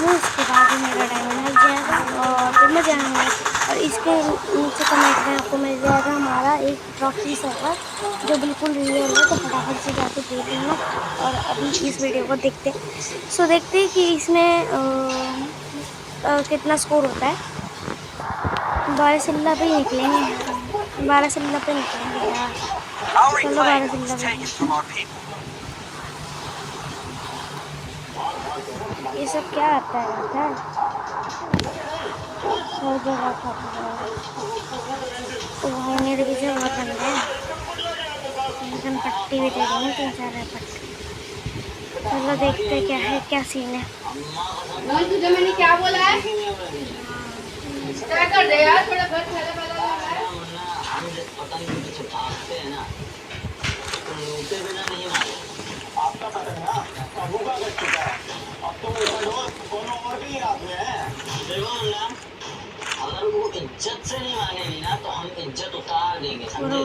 उसके बाद ही मेरा डायमंड लग जाएगा और फिर मजा आएंगे। और इसके नीचे कमेंट में आपको मिल जाएगा हमारा एक प्रॉक्सी सर्वर जो बिल्कुल रियल है, तो फटाफट से जाके देख लेना। और अभी इस वीडियो को देखते देखते हैं कि इसमें कितना स्कोर होता है। 12 सिल्ला पे निकलेंगे, 12 सिल्ला पे निकलेंगे यार। चलो 12 सिल्ला पे। ये सब क्या आता है हर जगह का मेरे पीछे बहुत बंदे हैं। लेकिन पट्टी भी दे दूँगी 3-4 पट्टी। चलो देखते क्या है, क्या सीन है। तुझे मैंने क्या बोला है? क्या कर दे यार, थोड़ा घर फैला फैला है। आपका पता है ना, काबू का कर चुका है। अब तो कोनो और भी रात में है। देखो ना, अगर वो इज्जत से नहीं मांगेगी ना, तो हम इज्जत उतार देंगे, समझे?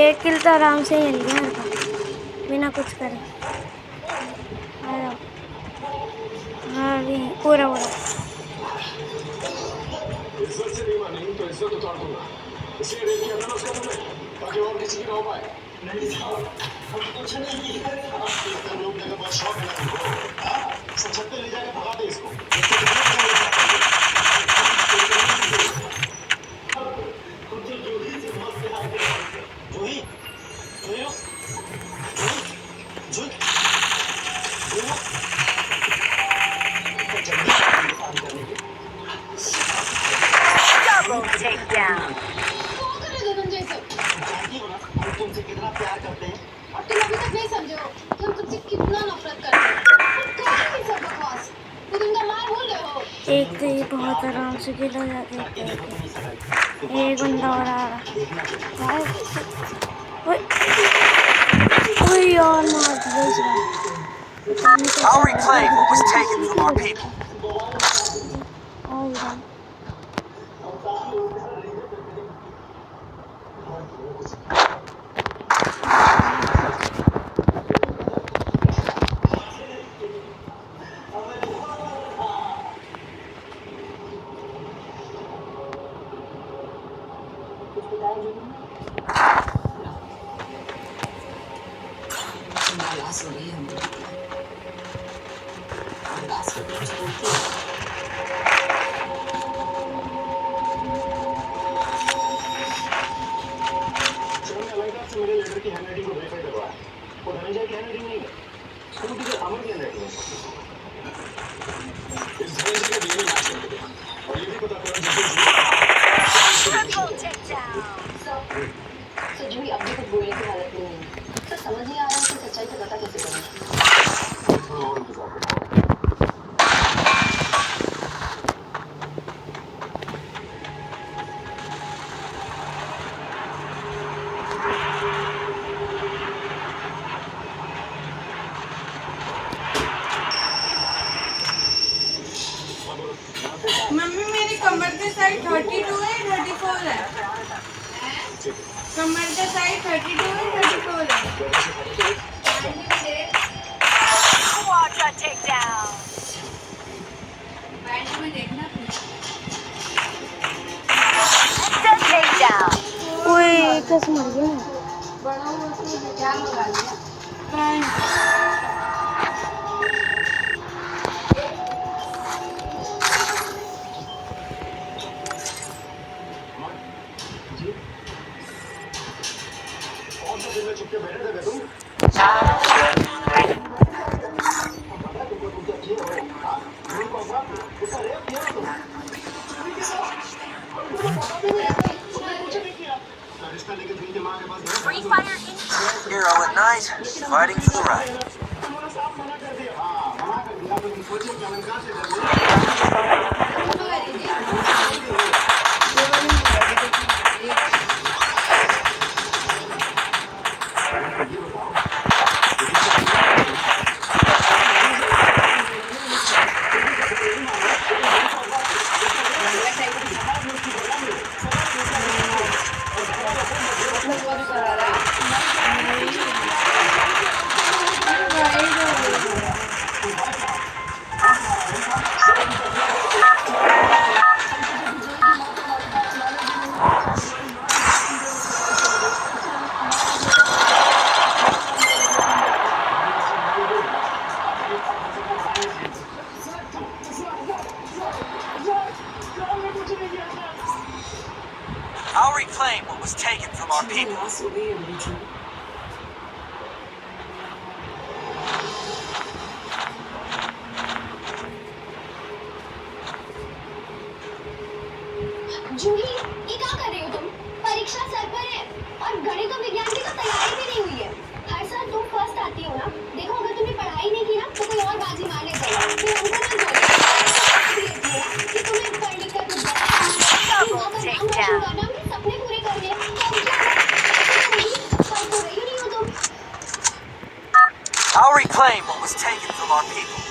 एक किल तो आराम से मिल गया मेरे को बिना कुछ करे। हाँ भी पूरा इज्जत से नहीं मानेगी तो इज्जत उतार दूंगा। इसलिए रेप किया था ना उसका तुमने, ताकि और किसी की ना हो पाए। नहीं साहब, हम कुछ नहीं करेंगे। इतना लोग का बहुत शौक है तुमको। हाँ, 76 ले जाके भगा दे इसको। जूही, Double takedown. तुमसे कितना प्यार करते हैं और तुम अभी तक नहीं समझे हो कि हम तुमसे कितना नफरत करते हैं। क्या है ये सब बकवास? तुम इनका मार भूल रहे हो। एक तो ये बहुत आराम से किल हो जाते हैं। एक बंदा और आ रहा है। ओए यार मार दिया इस बार। I'll reclaim what was taken from our people. मेरे लेटर की हैंडराइटिंग को वेरीफाई करवाया। वो धनंजय की हैंडराइटिंग नहीं है, स्कूटी के अमर की हैंडराइटिंग है। इस धनंजय के डीएनए मैच करके देखा और ये भी पता करा Triple takedown. तो जूही अब भी कुछ बोलने की हालत में नहीं है। तो समझ नहीं आ रहा है कि सच्चाई का पता कैसे करें। थोड़ा और इंतजार करो। मम्मी मेरी कमर के साइड 32 है 34 है। कमर के साइड 32 है 34 है। Quadra takedown. पैंट में देखना The takedown. ओए कैसे मर गया? बड़ा हुआ तो जान लगा दिया। कौन सा दिन में छुप के बैठे थे तुम? उसका रेप किया तुम? रिश्ता लेके दिल के माँ के पास गए। Free Fire Inc. Hero at night, fighting for the right. उन्होंने साफ मना कर दिया। हाँ, मना कर दिया तो तुम सोचिए कि अलंकार से कर लिया। I'll reclaim what was taken from our people. जूही, ये क्या कर रही हो तुम? परीक्षा सर पर है और गणित और विज्ञान की तो तैयारी भी नहीं हुई है। हर साल तुम फर्स्ट आती हो ना। देखो अगर तुमने पढ़ाई नहीं की ना तो कोई और बाजी मारने जाएगा। फिर हमको ना बोलो कि तुम्हें पढ़ लिख कर कुछ नाम रोशन करना, अपने सपने पूरे करने। तो रही नहीं हो तुम। I'll reclaim what was taken from our people.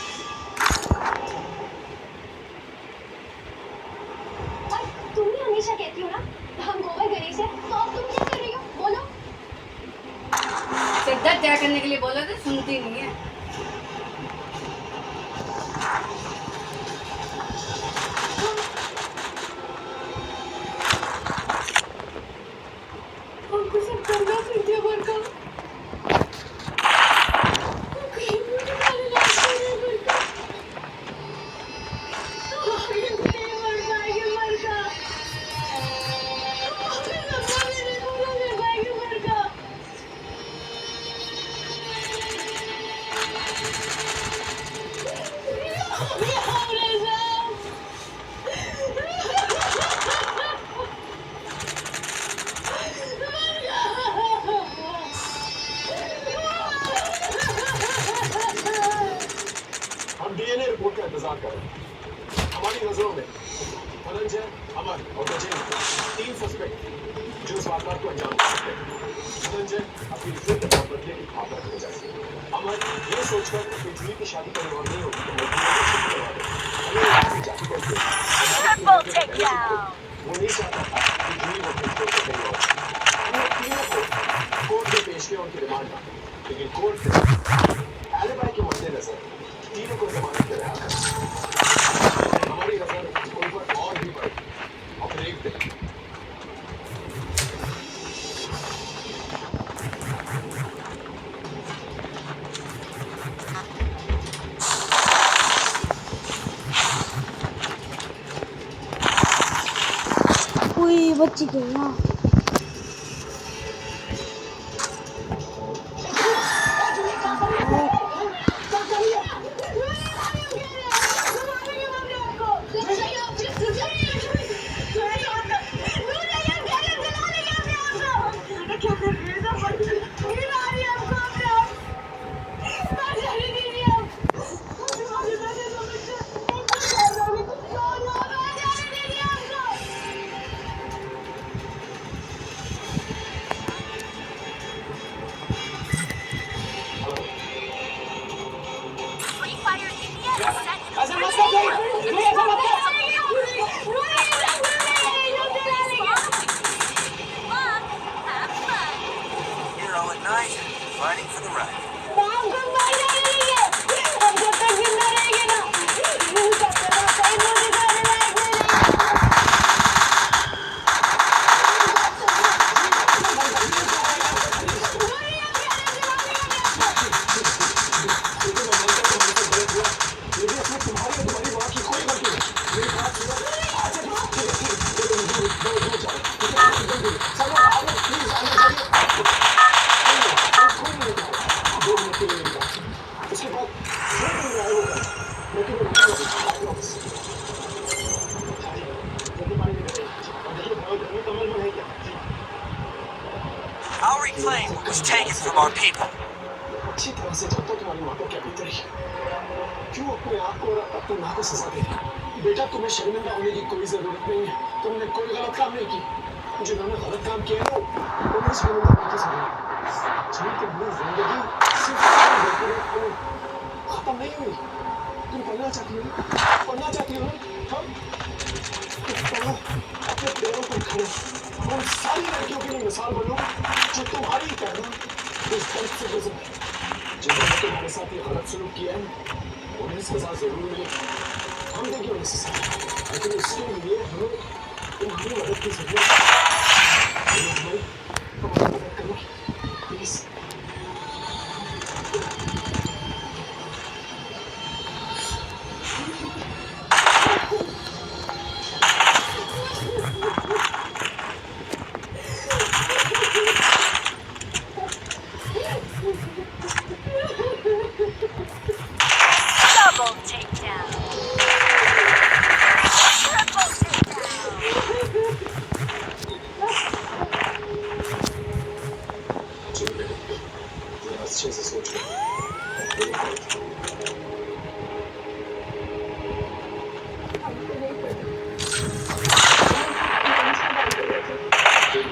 तुम ही हमेशा कहती हो ना हम गोवा गणेश है, तो अब तुम क्या कर रही हो बोलो। सिद्धार्थ क्या करने के लिए बोला तो सुनती नहीं है। हमको सब करना सीखिए बरका। हम डीएनए रिपोर्ट का इंतजार कर रहे हैं। हमारी नजरों में धनंजय, अमर और गजेंद्र 3 सस्पेक्ट जो इस वारदात को अंजाम दे सकते हैं। धनंजय अपनी फिर बदले की भावना की वजह से, अमर ये सोचकर कि जूही की शादी करने और नहीं होगी तो वो नहीं चाहता था कि जूही वो अपने छोड़ कर कहीं और। हमने तीनों को कोर्ट में पेश किया उनकी रिमांड में, लेकिन कोर्ट ने एलिबाई के मद्देनजर तीनों को जमानत पे रहा कर। हमारी नजर उन पर और भी बढ़ी और फिर एक दिन कोई बच्ची के ना Hero at night, fighting for the right. I'll reclaim what was taken from our people. अच्छी तरह से जानता हूं तुम्हारी माँ को क्या बीत रही है। क्यों अपने आप को और अपनी माँ को सजा दे रही है? बेटा तुम्हें शर्मिंदा होने की कोई जरूरत नहीं है। तुमने कोई गलत काम नहीं की। जिन्होंने गलत काम किया ना उन्हें शर्मिंदा होने की जरूरत है। तुम्हारी जिंदगी सिर्फ खत्म नहीं हुई। तुम पढ़ना चाहती हो? पढ़ना चाहती हो? हम पढ़ो, अपने पैरों पर खड़े उन सारी लड़कियों के लिए मिसाल बनो जो तुम्हारी तरह इस दर्द से गुजरे। जिन्होंने तुम्हारे साथ ये गलत सलूक किया है उन्हें सजा जरूर मिलेगी। हम देंगे उन्हें सजा, लेकिन उसके लिए हमें तुम्हारी मदद की जरूरत है। हमारी मदद करो प्लीज।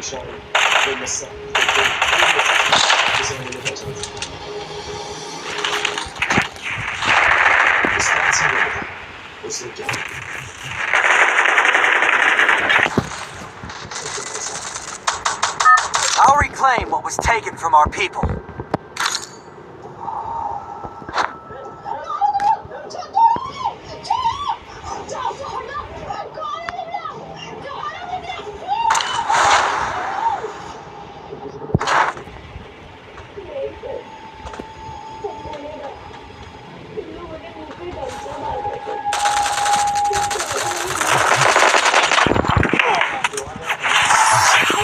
परेशानी, कोई गुस्सा, जिसे मुझे पहचान सकता। इस बात से मुझे बता, उसने क्या I'll reclaim what was taken from our people.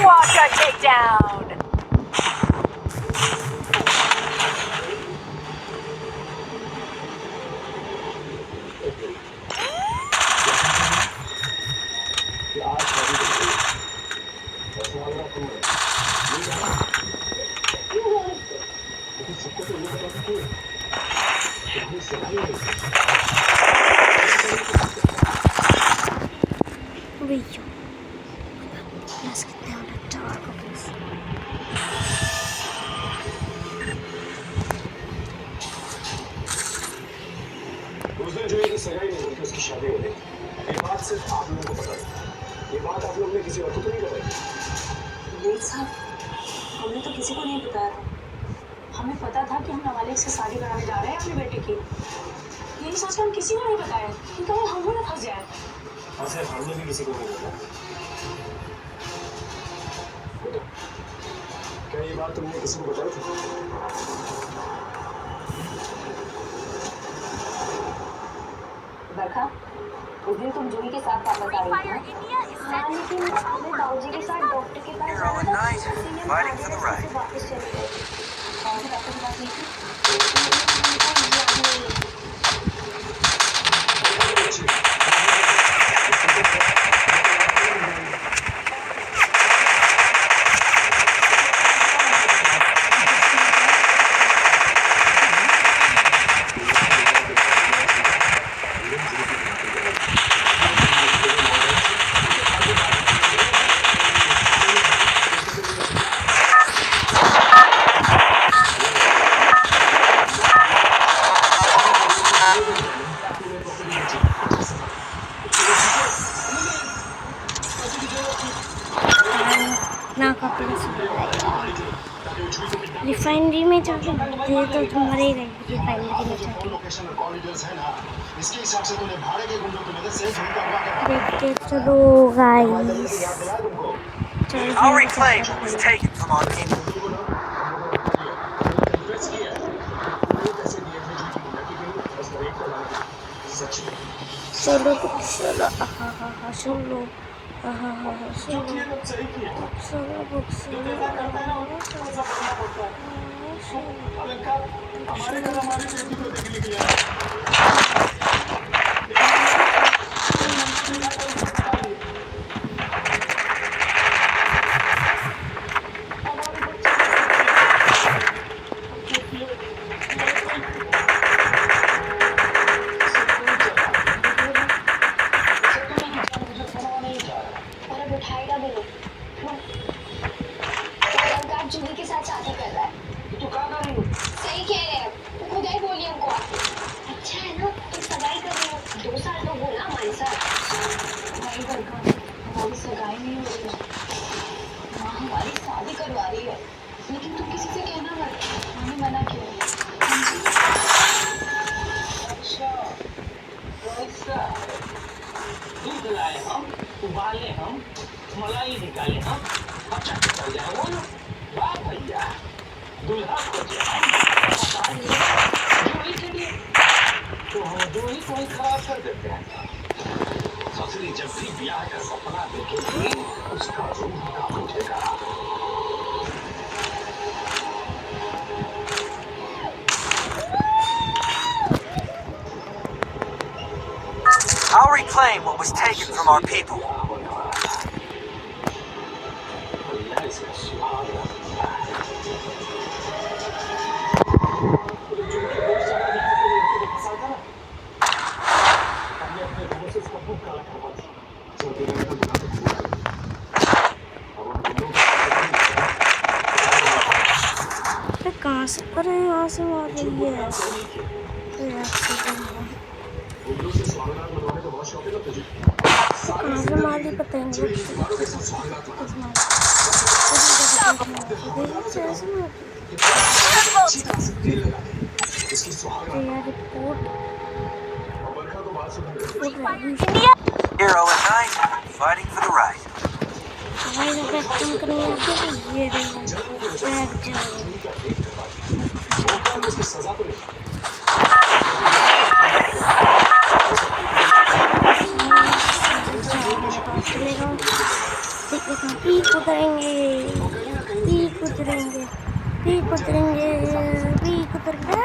Quadra takedown! Rio. Let's get down the dark office. उस दिन जो है कि सगाई नहीं हुई थी, उसकी शादी हो गई। ये बात सिर्फ आप लोगों को पता है। ये बात आप लोगों ने किसी और को तो नहीं बताई। वकील साहब, हमने तो किसी को नहीं बताया था। हमें पता था कि हम नाबालिग से शादी कराने जा रहे हैं अपनी बेटी की। यही सोचकर हम किसी को नहीं बताया कि कहीं हम भी ना फंस जाए। और सिर्फ हमने भी किसी को नहीं बोला। क्या ये बात तुमने किसी को बताई थी? बरखा, उस दिन तुम जूही के साथ वापस आ रही थी ना? हाँ, लेकिन मैं बाबूजी के साथ डॉक्टर के पास Hero at night, fighting for the right. वापस चली गई। कौन से डॉक्टर के पास गई थी? ना कपड़े रिफाइनरी में जाके दे तो तुम्हारे ही रहेगी रिफाइनरी में जाके। लोकेशन और कॉरिडोर्स है ना, इसके हिसाब से तूने भाड़े के गुंडों की मदद से झुमका हुआ कर देखते चलो guys. I'll reclaim what was taken from our people. चलो चलो हाँ चलो हाँ उठाएगा भी नहीं। लड़का जूही के साथ शादी कर रहा है। तू कहाँ कर रही हो? सही कह रहे हैं, खुद ही बोलिए हमको। अच्छा है ना, तुम सगाई कर रही हो। 2 साल तो बोला हमारे साथ। नहीं बरखा, हमारी सगाई नहीं हो रही है। माँ हमारी शादी करवा रही है, लेकिन तुम किसी से कहना मत। मैंने मना किया। अच्छा, ऐसा दूध लाए हम, उबाले हम, मलाई निकाले हम, अच्छा भैया बोलो, वाह भैया, दूल्हा को जोड़ी के लिए तो हम जोड़ी को ही खराब कर देते हैं। ससुरी जब भी ब्याह का सपना देखेगी, उसका रूह कांप उठेगा। I'll reclaim what was taken from our people. यहाँ से, अरे यहाँ से मार रही है। उंगलियों से स्वागत मनवाने का बहुत शौक है ना तुझे? कहाँ से मार दी पता ही नहीं। दीवारों के साथ स्वागत मना। अच्छी तरह से तेल लगा दे। इसकी स्वागत रिपोर्ट और बरखा को बात सुना दे। Hero at night, fighting for the right. भाई जब एक्टिंग करनी है तो ये रही है। इसकी सजा तो नहीं। पीक उतरेंगे, पीक उतरेंगे, पीक उतरेंगे, पीक उतरेंगे,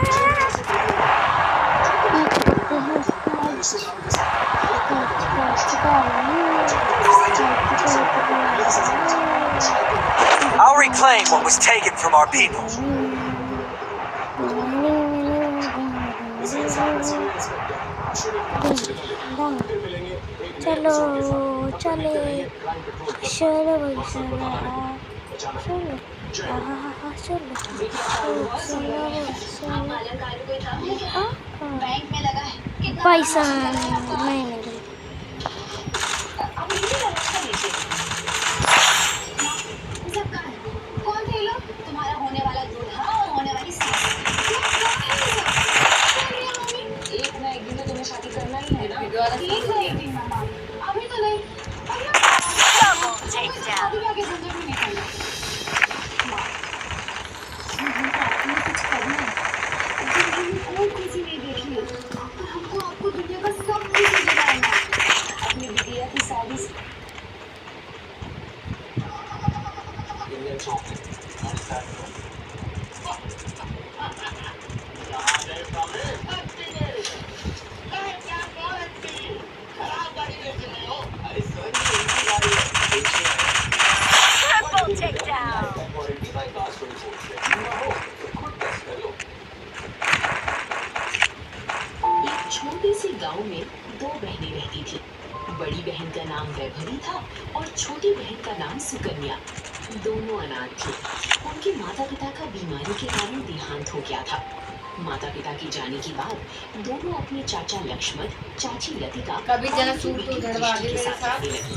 I'll reclaim what was taken from our people. चलो चले चलो भाई चलो चलो बैंक में लगा है कितना पैसा नहीं मिले। अब ये व्यवस्था लीजिए। सब कहाँ है? कौन थे लोग? तुम्हारा होने वाला दूल्हा और होने वाली सास। एक ना एक दिन तो तुम्हें शादी करना ही है ना। ठीक है एक दिन मामा, अभी तो नहीं। Double takedown. अभी आगे झंझट में नहीं पड़ना। कुछ करना है। जिंदगी में कोई किसी नहीं देखी है। हमको आपको दुनिया का सब कुछ दिलाना है। अपनी बिटिया की शादी से Triple takedown. एक छोटे से गांव में दो बहनें रहती थी। बड़ी बहन का नाम वैभवी था और छोटी बहन का नाम सुकन्या। दोनों अनाथ थे। उनके माता पिता का बीमारी के कारण देहांत हो गया था। माता पिता के जाने के बाद दोनों अपने चाचा लक्ष्मण, चाची लतिका कभी जरा और उनकी सूट तो बेटी धड़वा दृष्टि दे के मेरे साथ साथ। रहने लगी।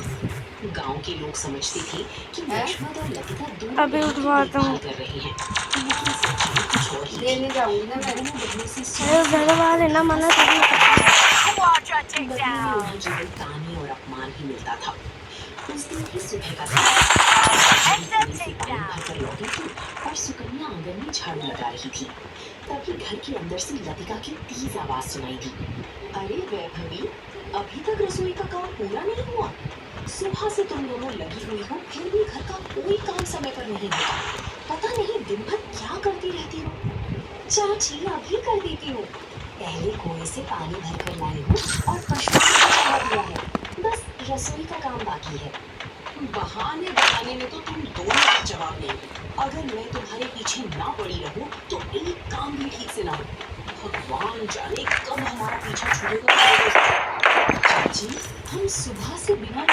गांव के लोग समझते थे कि हैं? लक्ष्मण और लतिका दोनों अभी बहनों की उठवाता हूँ। देखभाल कर रहे हैं, लेकिन सच्चाई कुछ और ही थी। लेने जाऊंगी ना मैं। दोनों बहनों से अरे घर वाले ना मना कर Quadra बदले में takedown. उन्हें केवल ताने और अपमान ही मिलता था। उस दिन की सुबह का था। And then कुएं से पानी takedown. भरकर लौटी थी और सुकन्या आंगन में झाड़ू लगा रही थी। तभी घर के अंदर से लतिका की तेज आवाज सुनाई दी। अरे वैभवी, अभी तक रसोई का काम पूरा नहीं हुआ? सुबह से तुम दोनों लगी हुई हो, फिर भी घर का कोई काम समय पर नहीं होता। पता नहीं दिन भर क्या करती रहती हो। चाची, अभी कर देती हूँ। पहले कुएं से पानी भरकर लाई हूँ और पशुओं को चला दिया है। बस रसोई का काम बाकी है। बहाने बनाने में तो तुम दोनों का जवाब नहीं। अगर मैं तुम्हारे पीछे ना पड़ी रहूं तो एक काम भी ठीक से ना हो। भगवान जाने कब हमारा पीछा छूटेगा। चाची, हम सुबह से बिना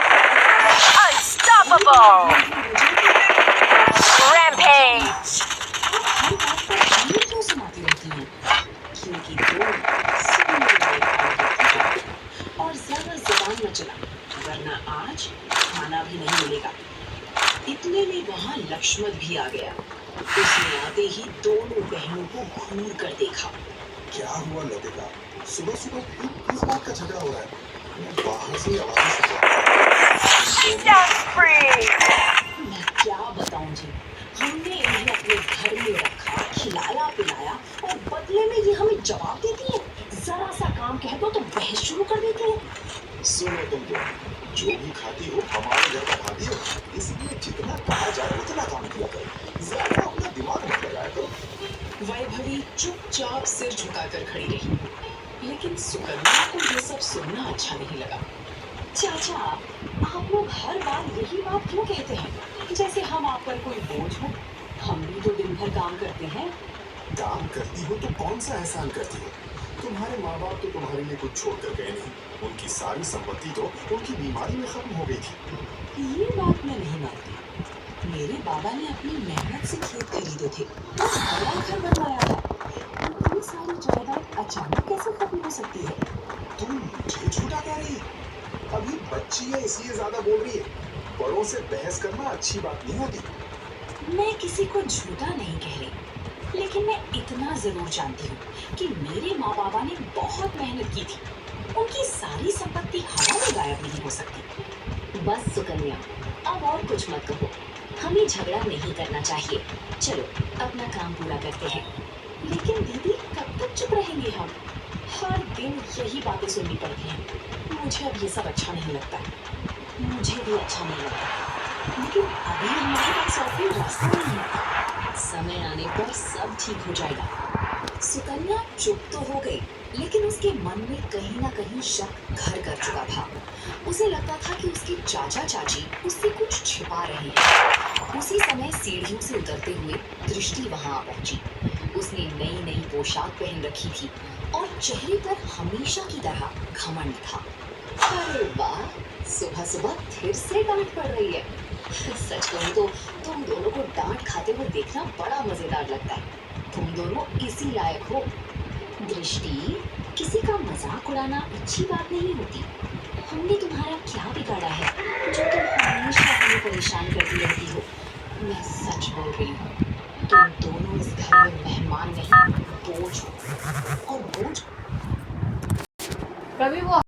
Unstoppable. Rampage. हर बात पर हमें क्यों सुनाती रहती हैं? क्योंकि दो सुनने वाले काम करती हैं। और ज्यादा जबान न चला, वरना आज खाना भी नहीं मिलेगा। इतने में वहाँ लक्ष्मण भी आ गया। उसने आते ही दोनों बहनों को घूर कर देखा। क्या हुआ लतिका? सुबह सुबह किस बात का झगड़ा हो रहा है? बाहर से आवाज़ सुना। Down free. मैं क्या बताऊं जी, हमने इन्हें अपने घर में रखा, खिलाया पिलाया और बदले में ये हमें जवाब देती है। जरा सा काम कह दो तो बहस शुरू कर देती है। सुनो तुम लोग, जो भी खाती हो हमारे घर का खाती हो, इसलिए जितना कहा जाए उतना काम किया करो। ज्यादा अपना दिमाग मत लगाया करो। वैभवी चुपचाप सिर झुकाकर खड़ी रही, लेकिन सुकन्या को ये सब सुनना अच्छा नहीं लगा। चाचा, आप लोग हर बार यही बात क्यों कहते हैं, जैसे हम आप पर कोई बोझ हो? हम भी तो दिन भर काम करते हैं। काम करती हो तो कौन सा एहसान करती हो? तुम्हारे माँ बाप तो तुम्हारे लिए कुछ छोड़ कर गए नहीं। उनकी सारी संपत्ति तो उनकी बीमारी में खत्म हो गई थी। ये बात मैं नहीं मानती। मेरे बाबा ने अपनी मेहनत से खेत खरीदे थे, बड़ा घर बनवाया है। इतनी सारी जायदाद अचानक कैसे खत्म हो सकती है? तुम मुझे झूठा कह रही है? अभी बच्ची है इसलिए ज्यादा बोल रही है। बड़ों से बहस करना अच्छी बात नहीं होती। मैं किसी को झूठा नहीं कह रही, लेकिन मैं इतना जरूर जानती हूँ कि मेरे माँ बाबा ने बहुत मेहनत की थी। उनकी सारी संपत्ति हवा में गायब नहीं हो सकती। बस सुकन्या, अब और कुछ मत कहो। हमें झगड़ा नहीं करना चाहिए। चलो अपना काम पूरा करते हैं। लेकिन दीदी, कब तक चुप रहेंगे हम? हर दिन यही बातें सुननी पड़ती हैं। मुझे अब ये सब अच्छा नहीं लगता। मुझे भी अच्छा नहीं लगता, लेकिन अभी हमारे पास और कोई रास्ता नहीं है। समय आने पर सब ठीक हो जाएगा। सुकन्या चुप तो हो गई, लेकिन उसके मन में कहीं ना कहीं शक घर कर चुका था। उसे लगता था कि उसके चाचा चाची उससे कुछ छिपा रहे हैं। उसी समय सीढ़ियों से उतरते हुए दृष्टि वहां आ पहुंची। उसने नई नई पोशाक पहन रखी थी और चेहरे पर हमेशा की तरह घमंड था। अरे वाह, सुबह सुबह फिर से डांट पड़ रही है। सच कहूं तो तुम दोनों को डांट खाते हुए देखना बड़ा मजेदार लगता है। तुम दोनों इसी लायक हो। दृष्टि, किसी का मजाक उड़ाना अच्छी बात नहीं होती। हमने तुम्हारा क्या बिगाड़ा है जो तुम हमेशा हमें परेशान करती रहती हो? मैं सच बोल रही हूँ, तुम दोनों इस घर में मेहमान नहीं, बोझ हो। और बोझ रवि, वो